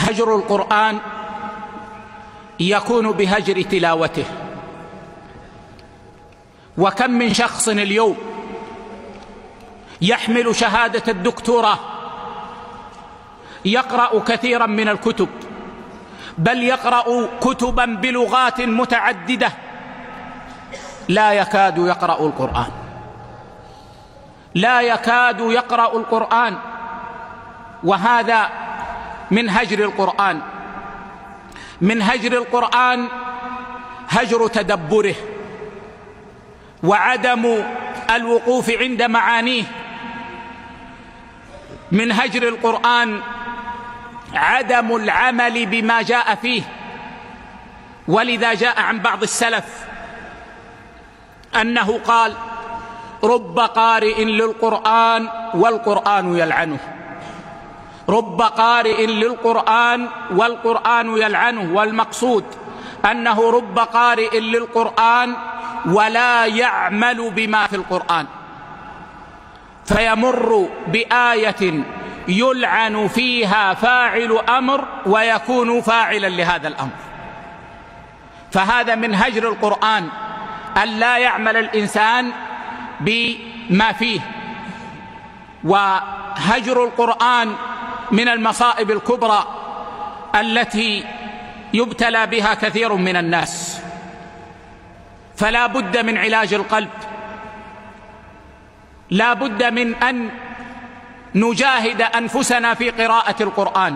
هجر القرآن يكون بهجر تلاوته. وكم من شخص اليوم يحمل شهادة الدكتوراه، يقرأ كثيرا من الكتب، بل يقرأ كتبا بلغات متعددة، لا يكاد يقرأ القرآن، لا يكاد يقرأ القرآن. وهذا من هجر القرآن. من هجر القرآن هجر تدبره وعدم الوقوف عند معانيه. من هجر القرآن عدم العمل بما جاء فيه. ولذا جاء عن بعض السلف أنه قال: رب قارئ للقرآن والقرآن يلعنه. رب قارئ للقرآن والقرآن يلعنه. والمقصود أنه رب قارئ للقرآن ولا يعمل بما في القرآن، فيمر بآية يلعن فيها فاعل أمر ويكون فاعلا لهذا الأمر. فهذا من هجر القرآن أن لا يعمل الإنسان بما فيه. وهجر القرآن من المصائب الكبرى التي يبتلى بها كثير من الناس. فلا بد من علاج القلب، لا بد من أن نجاهد أنفسنا في قراءة القرآن.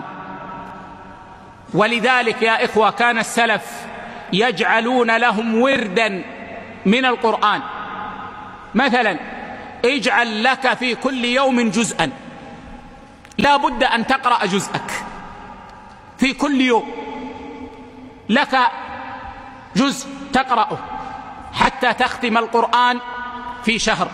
ولذلك يا إخوة كان السلف يجعلون لهم وردا من القرآن. مثلا اجعل لك في كل يوم جزءا، لا بد أن تقرأ جزءك في كل يوم، لك جزء تقرأه حتى تختم القرآن في شهر.